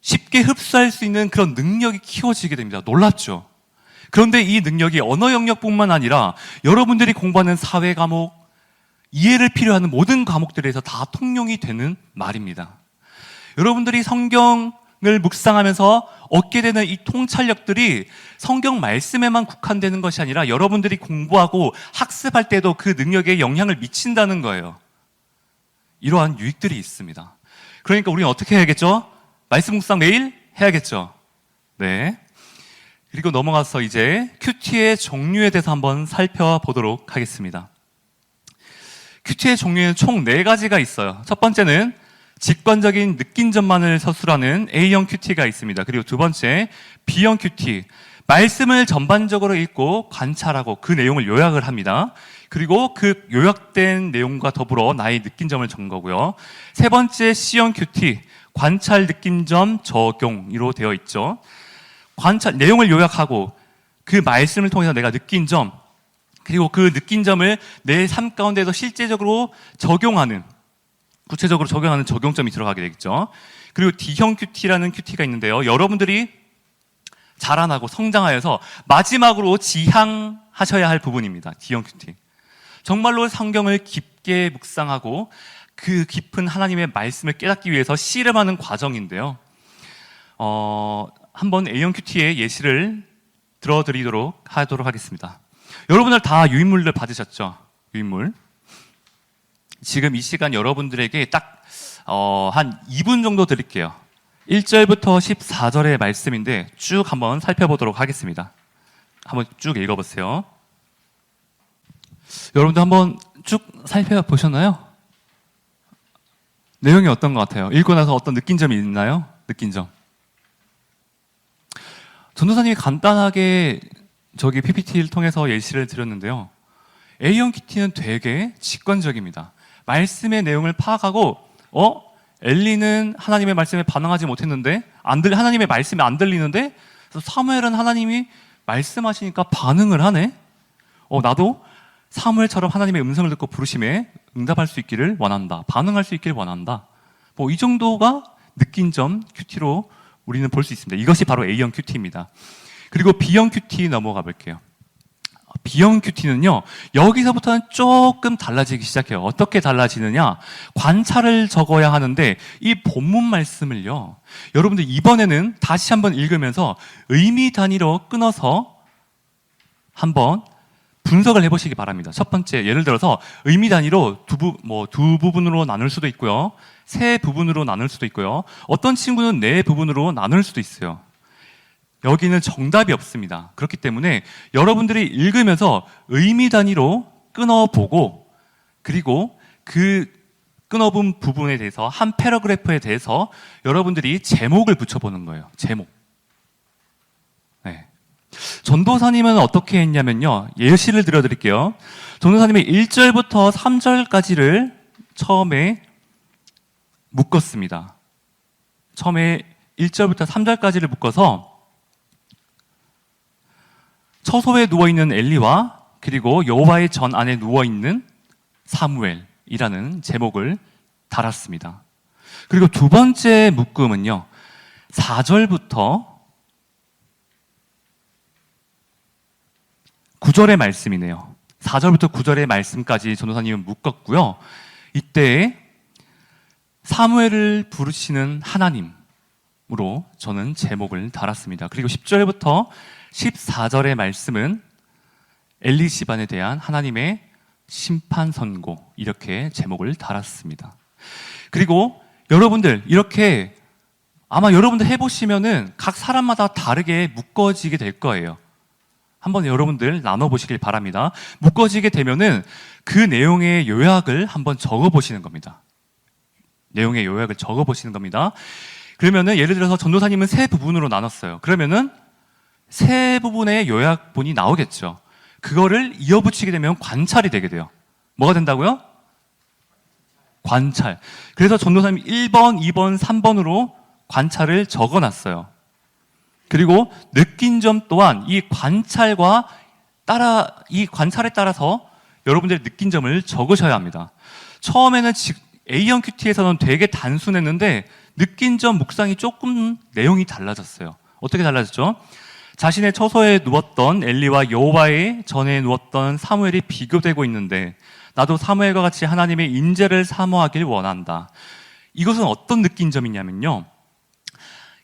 쉽게 흡수할 수 있는 그런 능력이 키워지게 됩니다. 놀랍죠? 그런데 이 능력이 언어 영역뿐만 아니라 여러분들이 공부하는 사회 과목, 이해를 필요하는 모든 과목들에서 다 통용이 되는 말입니다. 여러분들이 성경을 묵상하면서 얻게 되는 이 통찰력들이 성경 말씀에만 국한되는 것이 아니라 여러분들이 공부하고 학습할 때도 그 능력에 영향을 미친다는 거예요. 이러한 유익들이 있습니다. 그러니까 우리는 어떻게 해야겠죠? 말씀 묵상 매일 해야겠죠? 네. 그리고 넘어가서 이제 큐티의 종류에 대해서 한번 살펴보도록 하겠습니다. 큐티의 종류에는 총 4가지가 있어요. 첫 번째는 직관적인 느낀 점만을 서술하는 A형 큐티가 있습니다. 그리고 두 번째, B형 큐티. 말씀을 전반적으로 읽고 관찰하고 그 내용을 요약을 합니다. 그리고 그 요약된 내용과 더불어 나의 느낀 점을 적은 거고요. 세 번째, C형 큐티. 관찰, 느낀 점, 적용으로 되어 있죠. 관찰, 내용을 요약하고 그 말씀을 통해서 내가 느낀 점, 그리고 그 느낀 점을 내 삶 가운데서 실제적으로 적용하는, 구체적으로 적용하는 적용점이 들어가게 되겠죠. 그리고 D형 큐티라는 큐티가 있는데요. 여러분들이 자라나고 성장하여서 마지막으로 지향하셔야 할 부분입니다. D형 큐티. 정말로 성경을 깊게 묵상하고 그 깊은 하나님의 말씀을 깨닫기 위해서 씨름하는 과정인데요. 한번 A형 큐티의 예시를 들어드리도록 하겠습니다. 여러분들 다 유인물들 받으셨죠? 유인물. 지금 이 시간 여러분들에게 딱 한 2분 정도 드릴게요. 1절부터 14절의 말씀인데 쭉 한번 살펴보도록 하겠습니다. 한번 쭉 읽어보세요. 여러분들 한번 쭉 살펴보셨나요? 내용이 어떤 것 같아요? 읽고 나서 어떤 느낀 점이 있나요? 느낀 점. 전도사님이 간단하게 저기 PPT를 통해서 예시를 드렸는데요. A형 큐티는 되게 직관적입니다. 말씀의 내용을 파악하고 엘리는 하나님의 말씀에 반응하지 못했는데 하나님의 말씀이 안 들리는데 사무엘은 하나님이 말씀하시니까 반응을 하네. 나도 사무엘처럼 하나님의 음성을 듣고 부르심에 응답할 수 있기를 원한다. 반응할 수 있기를 원한다. 이 정도가 느낀 점 큐티로 우리는 볼 수 있습니다. 이것이 바로 A형 큐티입니다. 그리고 B형 큐티 넘어가 볼게요. B형 큐티는요, 여기서부터는 조금 달라지기 시작해요. 어떻게 달라지느냐? 관찰을 적어야 하는데, 이 본문 말씀을요, 여러분들 이번에는 다시 한번 읽으면서 의미 단위로 끊어서 한번 분석을 해보시기 바랍니다. 첫 번째, 예를 들어서 의미 단위로 두 부분으로 나눌 수도 있고요, 세 부분으로 나눌 수도 있고요, 어떤 친구는 네 부분으로 나눌 수도 있어요. 여기는 정답이 없습니다. 그렇기 때문에 여러분들이 읽으면서 의미 단위로 끊어보고, 그리고 그 끊어본 부분에 대해서 한 패러그래프에 대해서 여러분들이 제목을 붙여보는 거예요. 제목. 네. 전도사님은 어떻게 했냐면요, 예시를 들어드릴게요. 전도사님이 1절부터 3절까지를 처음에 묶었습니다. 처음에 1절부터 3절까지를 묶어서 처소에 누워있는 엘리와 그리고 여호와의 전 안에 누워있는 사무엘이라는 제목을 달았습니다. 그리고 두 번째 묶음은요, 4절부터 9절의 말씀이네요. 4절부터 9절의 말씀까지 전도사님은 묶었고요. 이때 사무엘을 부르시는 하나님으로 저는 제목을 달았습니다. 그리고 10절부터 14절의 말씀은 엘리 집안에 대한 하나님의 심판 선고, 이렇게 제목을 달았습니다. 그리고 여러분들 이렇게 아마 여러분들 해보시면은 각 사람마다 다르게 묶어지게 될 거예요. 한번 여러분들 나눠보시길 바랍니다. 묶어지게 되면은 그 내용의 요약을 한번 적어보시는 겁니다. 내용의 요약을 적어보시는 겁니다. 그러면은 예를 들어서 전도사님은 세 부분으로 나눴어요. 그러면은 세 부분의 요약본이 나오겠죠. 그거를 이어붙이게 되면 관찰이 되게 돼요. 뭐가 된다고요? 관찰. 그래서 전도사님이 1번, 2번, 3번으로 관찰을 적어놨어요. 그리고 느낀 점 또한 이 관찰에 따라서 여러분들의 느낀 점을 적으셔야 합니다. 처음에는 A형 큐티에서는 되게 단순했는데 느낀 점 묵상이 조금 내용이 달라졌어요. 어떻게 달라졌죠? 자신의 처소에 누웠던 엘리와 여호와의 전에 누웠던 사무엘이 비교되고 있는데 나도 사무엘과 같이 하나님의 인재를 사모하길 원한다. 이것은 어떤 느낀 점이냐면요,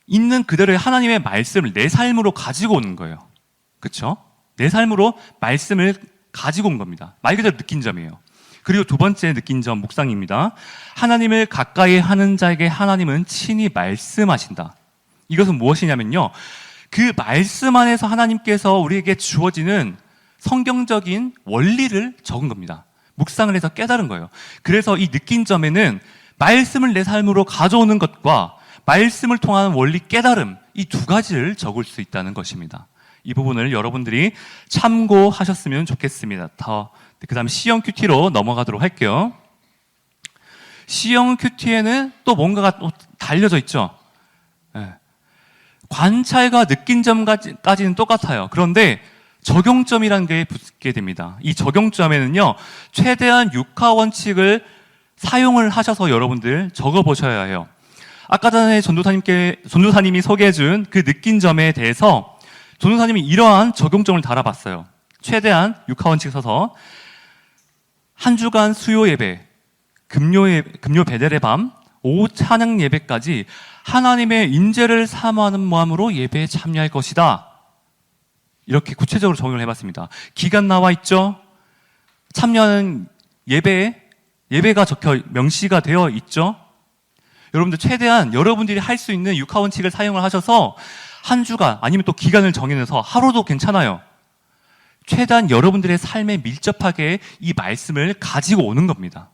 있는 그대로의 하나님의 말씀을 내 삶으로 가지고 오는 거예요. 그렇죠? 내 삶으로 말씀을 가지고 온 겁니다. 말 그대로 느낀 점이에요. 그리고 두 번째 느낀 점 묵상입니다. 하나님을 가까이 하는 자에게 하나님은 친히 말씀하신다. 이것은 무엇이냐면요, 그 말씀 안에서 하나님께서 우리에게 주어지는 성경적인 원리를 적은 겁니다. 묵상을 해서 깨달은 거예요. 그래서 이 느낀 점에는 말씀을 내 삶으로 가져오는 것과 말씀을 통한 원리 깨달음, 이 두 가지를 적을 수 있다는 것입니다. 이 부분을 여러분들이 참고하셨으면 좋겠습니다. 그 다음 C형 큐티로 넘어가도록 할게요. C형 큐티에는 또 뭔가가 또 달려져 있죠. 네. 관찰과 느낀 점까지는 똑같아요. 그런데 적용점이라는 게 붙게 됩니다. 이 적용점에는요, 최대한 6화 원칙을 사용을 하셔서 여러분들 적어보셔야 해요. 아까 전에 전도사님이 소개해준 그 느낀 점에 대해서 전도사님이 이러한 적용점을 달아봤어요. 최대한 6화 원칙 써서 한 주간 수요 예배, 금요 베델의 밤, 오후 찬양 예배까지 하나님의 인재를 사모하는 마음으로 예배에 참여할 것이다. 이렇게 구체적으로 적용을 해봤습니다. 기간 나와 있죠? 참여하는 예배가 적혀 명시가 되어 있죠? 여러분들 최대한 여러분들이 할 수 있는 6화 원칙을 사용을 하셔서 한 주간 아니면 또 기간을 정해내서 하루도 괜찮아요. 최대한 여러분들의 삶에 밀접하게 이 말씀을 가지고 오는 겁니다.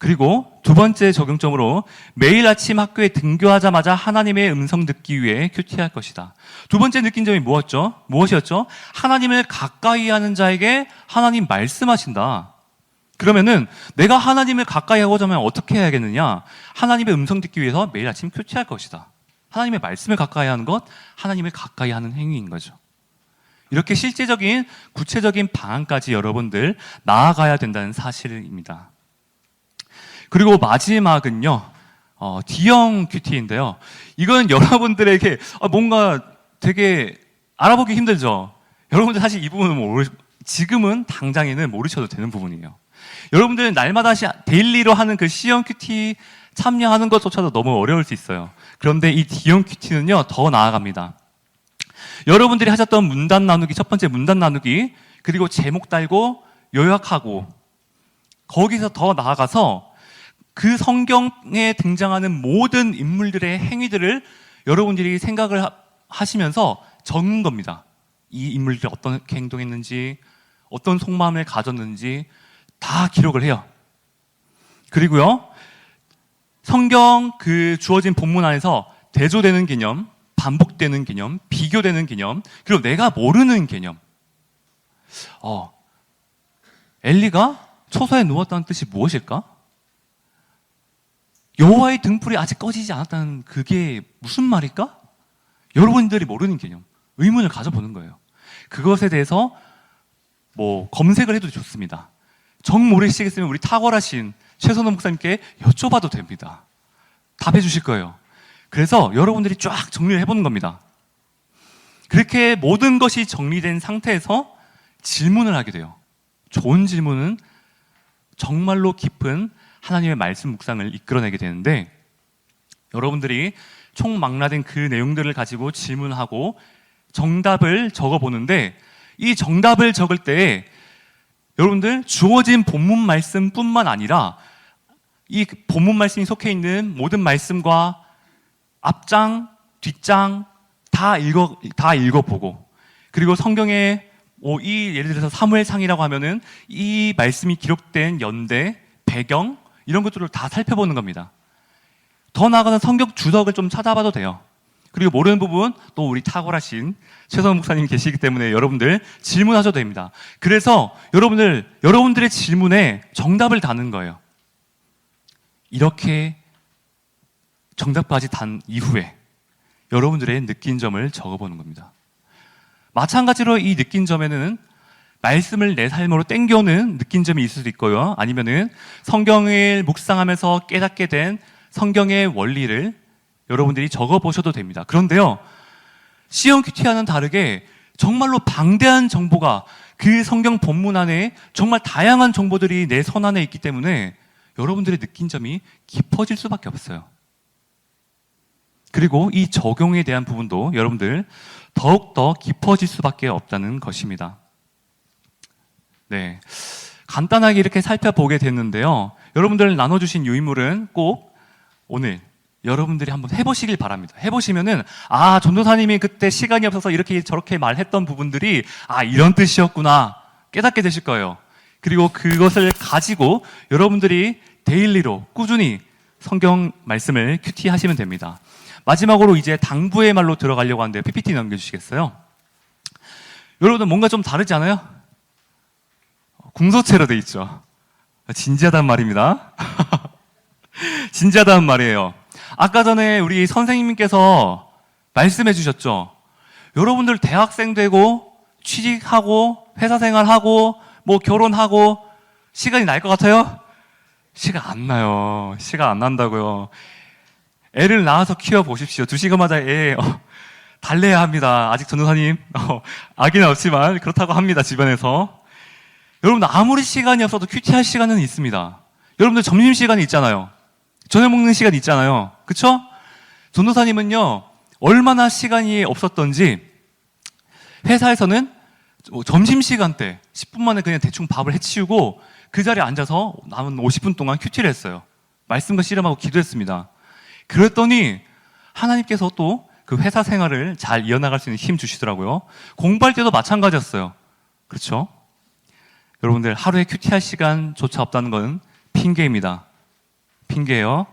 그리고 두 번째 적용점으로 매일 아침 학교에 등교하자마자 하나님의 음성 듣기 위해 큐티할 것이다. 두 번째 느낀 점이 무엇이었죠? 하나님을 가까이 하는 자에게 하나님 말씀하신다. 그러면은 내가 하나님을 가까이 하고자 하면 어떻게 해야겠느냐? 하나님의 음성 듣기 위해서 매일 아침 큐티할 것이다. 하나님의 말씀을 가까이 하는 것, 하나님을 가까이 하는 행위인 거죠. 이렇게 실제적인 구체적인 방안까지 여러분들 나아가야 된다는 사실입니다. 그리고 마지막은요, D형 큐티인데요. 이건 여러분들에게 뭔가 되게 알아보기 힘들죠. 여러분들 사실 이 부분은 지금은 당장에는 모르셔도 되는 부분이에요. 여러분들 날마다 데일리로 하는 그 C형 큐티 참여하는 것조차도 너무 어려울 수 있어요. 그런데 이 D형 큐티는요, 더 나아갑니다. 여러분들이 하셨던 문단 나누기, 첫 번째 문단 나누기, 그리고 제목 달고 요약하고, 거기서 더 나아가서 그 성경에 등장하는 모든 인물들의 행위들을 여러분들이 생각을 하시면서 적는 겁니다. 이 인물들이 어떻게 행동했는지, 어떤 속마음을 가졌는지 다 기록을 해요. 그리고요, 성경 그 주어진 본문 안에서 대조되는 개념, 반복되는 개념, 비교되는 개념, 그리고 내가 모르는 개념. 엘리가 초소에 누웠다는 뜻이 무엇일까? 여호와의 등불이 아직 꺼지지 않았다는 그게 무슨 말일까? 여러분들이 모르는 개념, 의문을 가져보는 거예요. 그것에 대해서 검색을 해도 좋습니다. 정 모르시겠으면 우리 탁월하신 최선호 목사님께 여쭤봐도 됩니다. 답해 주실 거예요. 그래서 여러분들이 쫙 정리를 해보는 겁니다. 그렇게 모든 것이 정리된 상태에서 질문을 하게 돼요. 좋은 질문은 정말로 깊은 하나님의 말씀 묵상을 이끌어내게 되는데, 여러분들이 총망라된 그 내용들을 가지고 질문하고 정답을 적어보는데, 이 정답을 적을 때 여러분들 주어진 본문 말씀뿐만 아니라 이 본문 말씀이 속해 있는 모든 말씀과 앞장, 뒷장 다 읽어보고, 그리고 성경에 예를 들어서 사무엘상이라고 하면은 이 말씀이 기록된 연대, 배경 이런 것들을 다 살펴보는 겁니다. 더 나아가서 성경 주석을 좀 찾아봐도 돼요. 그리고 모르는 부분 또 우리 탁월하신 최선 목사님 계시기 때문에 여러분들 질문하셔도 됩니다. 그래서 여러분들의 질문에 정답을 다는 거예요. 이렇게 정답까지 단 이후에 여러분들의 느낀 점을 적어보는 겁니다. 마찬가지로 이 느낀 점에는 말씀을 내 삶으로 땡겨오는 느낀 점이 있을 수도 있고요. 아니면은 성경을 묵상하면서 깨닫게 된 성경의 원리를 여러분들이 적어보셔도 됩니다. 그런데요, C형 큐티와는 다르게 정말로 방대한 정보가 그 성경 본문 안에 정말 다양한 정보들이 내 손 안에 있기 때문에 여러분들의 느낀 점이 깊어질 수밖에 없어요. 그리고 이 적용에 대한 부분도 여러분들 더욱더 깊어질 수밖에 없다는 것입니다. 네, 간단하게 이렇게 살펴보게 됐는데요. 여러분들 나눠주신 유인물은 꼭 오늘 여러분들이 한번 해보시길 바랍니다. 해보시면은 전도사님이 그때 시간이 없어서 이렇게 저렇게 말했던 부분들이 이런 뜻이었구나 깨닫게 되실 거예요. 그리고 그것을 가지고 여러분들이 데일리로 꾸준히 성경 말씀을 큐티 하시면 됩니다. 마지막으로 이제 당부의 말로 들어가려고 하는데 PPT 넘겨주시겠어요? 여러분들 뭔가 좀 다르지 않아요? 궁서체로 돼 있죠. 진지하단 말입니다. 진지하다는 말이에요. 아까 전에 우리 선생님께서 말씀해 주셨죠. 여러분들 대학생 되고 취직하고 회사 생활하고 결혼하고 시간이 날 것 같아요? 시간 안 나요. 시간 안 난다고요. 애를 낳아서 키워보십시오. 2시간마다 애 달래야 합니다. 아직 전도사님 아기는 없지만 그렇다고 합니다. 주변에서. 여러분 아무리 시간이 없어도 큐티할 시간은 있습니다. 여러분들 점심시간이 있잖아요. 저녁 먹는 시간이 있잖아요. 그쵸? 전도사님은요 얼마나 시간이 없었던지 회사에서는 점심시간 때 10분 만에 그냥 대충 밥을 해치우고 그 자리에 앉아서 남은 50분 동안 큐티를 했어요. 말씀과 씨름하고 기도했습니다. 그랬더니 하나님께서 또 그 회사 생활을 잘 이어나갈 수 있는 힘 주시더라고요. 공부할 때도 마찬가지였어요. 그렇죠? 여러분들 하루에 큐티할 시간조차 없다는 건 핑계입니다. 핑계예요.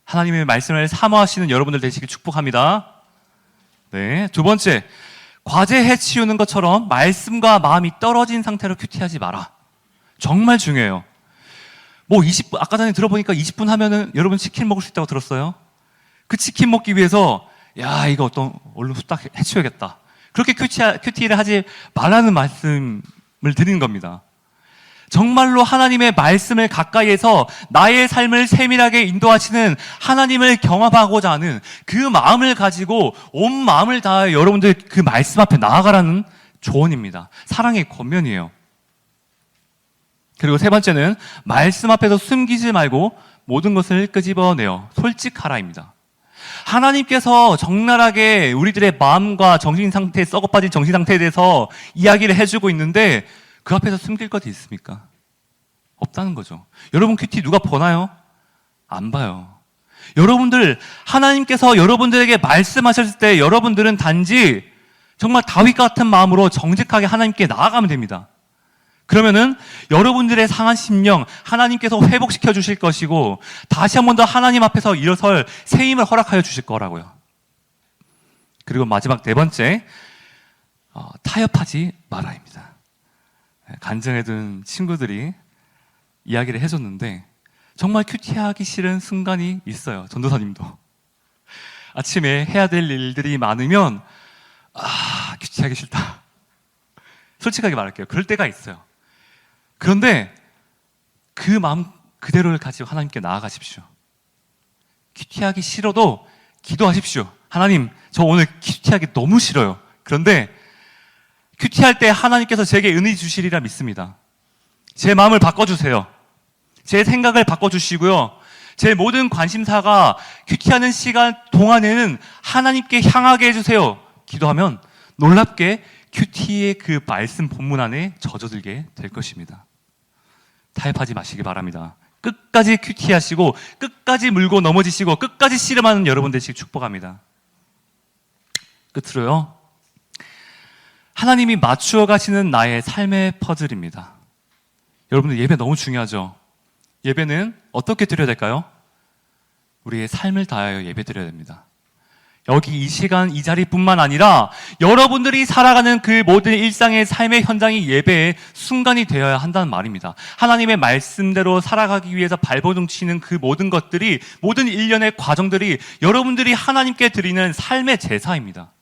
하나님의 말씀을 사모하시는 여러분들 되시길 축복합니다. 네. 두 번째, 과제 해치우는 것처럼 말씀과 마음이 떨어진 상태로 큐티하지 마라. 정말 중요해요. 뭐 20분, 아까 전에 들어보니까 20분 하면은 여러분 치킨 먹을 수 있다고 들었어요. 그 치킨 먹기 위해서, 야, 이거 얼른 후딱 해치워야겠다. 그렇게 큐티를 하지 말라는 말씀을 드리는 겁니다. 정말로 하나님의 말씀을 가까이에서 나의 삶을 세밀하게 인도하시는 하나님을 경험하고자 하는 그 마음을 가지고 온 마음을 다해 여러분들 그 말씀 앞에 나아가라는 조언입니다. 사랑의 권면이에요. 그리고 세 번째는 말씀 앞에서 숨기지 말고 모든 것을 끄집어내어 솔직하라입니다. 하나님께서 적나라하게 우리들의 마음과 정신 상태, 썩어빠진 정신 상태에 대해서 이야기를 해주고 있는데 그 앞에서 숨길 것이 있습니까? 없다는 거죠. 여러분 큐티 누가 보나요? 안 봐요. 여러분들, 하나님께서 여러분들에게 말씀하셨을 때 여러분들은 단지 정말 다윗 같은 마음으로 정직하게 하나님께 나아가면 됩니다. 그러면은 여러분들의 상한 심령 하나님께서 회복시켜 주실 것이고 다시 한 번 더 하나님 앞에서 일어설 새 힘을 허락하여 주실 거라고요. 그리고 마지막 네 번째, 타협하지 마라입니다. 간증해둔 친구들이 이야기를 해줬는데 정말 큐티하기 싫은 순간이 있어요. 전도사님도 아침에 해야 될 일들이 많으면 큐티하기 싫다. 솔직하게 말할게요. 그럴 때가 있어요. 그런데 그 마음 그대로를 가지고 하나님께 나아가십시오. 큐티하기 싫어도 기도하십시오. 하나님, 저 오늘 큐티하기 너무 싫어요. 그런데 큐티할 때 하나님께서 제게 은혜 주시리라 믿습니다. 제 마음을 바꿔주세요. 제 생각을 바꿔주시고요. 제 모든 관심사가 큐티하는 시간 동안에는 하나님께 향하게 해주세요. 기도하면 놀랍게 큐티의 그 말씀 본문 안에 젖어들게 될 것입니다. 타협하지 마시기 바랍니다. 끝까지 큐티하시고 끝까지 물고 넘어지시고 끝까지 씨름하는 여러분 되시길 축복합니다. 끝으로요. 하나님이 맞추어 가시는 나의 삶의 퍼즐입니다. 여러분들 예배 너무 중요하죠? 예배는 어떻게 드려야 될까요? 우리의 삶을 다하여 예배 드려야 됩니다. 여기 이 시간 이 자리뿐만 아니라 여러분들이 살아가는 그 모든 일상의 삶의 현장이 예배의 순간이 되어야 한다는 말입니다. 하나님의 말씀대로 살아가기 위해서 발버둥 치는 그 모든 것들이, 모든 일련의 과정들이 여러분들이 하나님께 드리는 삶의 제사입니다.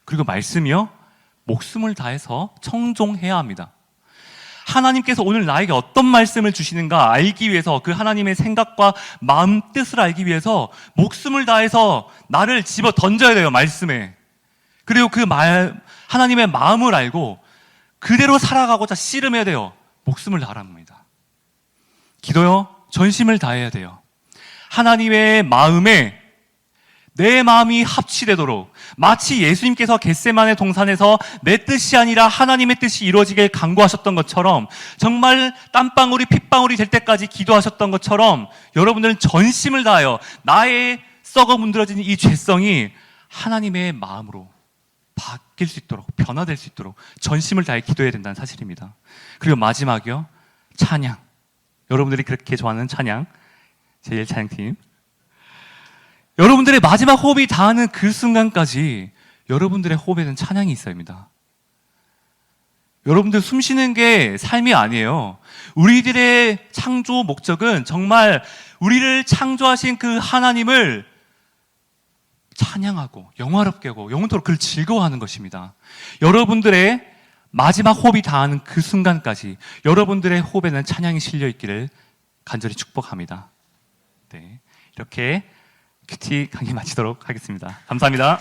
그리고 말씀이요, 목숨을 다해서 청종해야 합니다. 하나님께서 오늘 나에게 어떤 말씀을 주시는가 알기 위해서, 그 하나님의 생각과 마음 뜻을 알기 위해서 목숨을 다해서 나를 집어 던져야 돼요, 말씀에. 그리고 그 하나님의 마음을 알고 그대로 살아가고자 씨름해야 돼요. 목숨을 다하는 겁니다. 기도요, 전심을 다해야 돼요. 하나님의 마음에 내 마음이 합치되도록, 마치 예수님께서 겟세마네 동산에서 내 뜻이 아니라 하나님의 뜻이 이루어지길 간구하셨던 것처럼, 정말 땀방울이 핏방울이 될 때까지 기도하셨던 것처럼 여러분들은 전심을 다하여 나의 썩어 문드러진 이 죄성이 하나님의 마음으로 바뀔 수 있도록, 변화될 수 있도록 전심을 다해 기도해야 된다는 사실입니다. 그리고 마지막이요, 찬양. 여러분들이 그렇게 좋아하는 찬양, 제1찬양팀. 여러분들의 마지막 호흡이 닿는 그 순간까지 여러분들의 호흡에는 찬양이 있어야 합니다. 여러분들 숨 쉬는 게 삶이 아니에요. 우리들의 창조 목적은 정말 우리를 창조하신 그 하나님을 찬양하고 영화롭게 하고 영원토록 그를 즐거워하는 것입니다. 여러분들의 마지막 호흡이 닿는 그 순간까지 여러분들의 호흡에는 찬양이 실려 있기를 간절히 축복합니다. 네, 이렇게 큐티 강의 마치도록 하겠습니다. 감사합니다.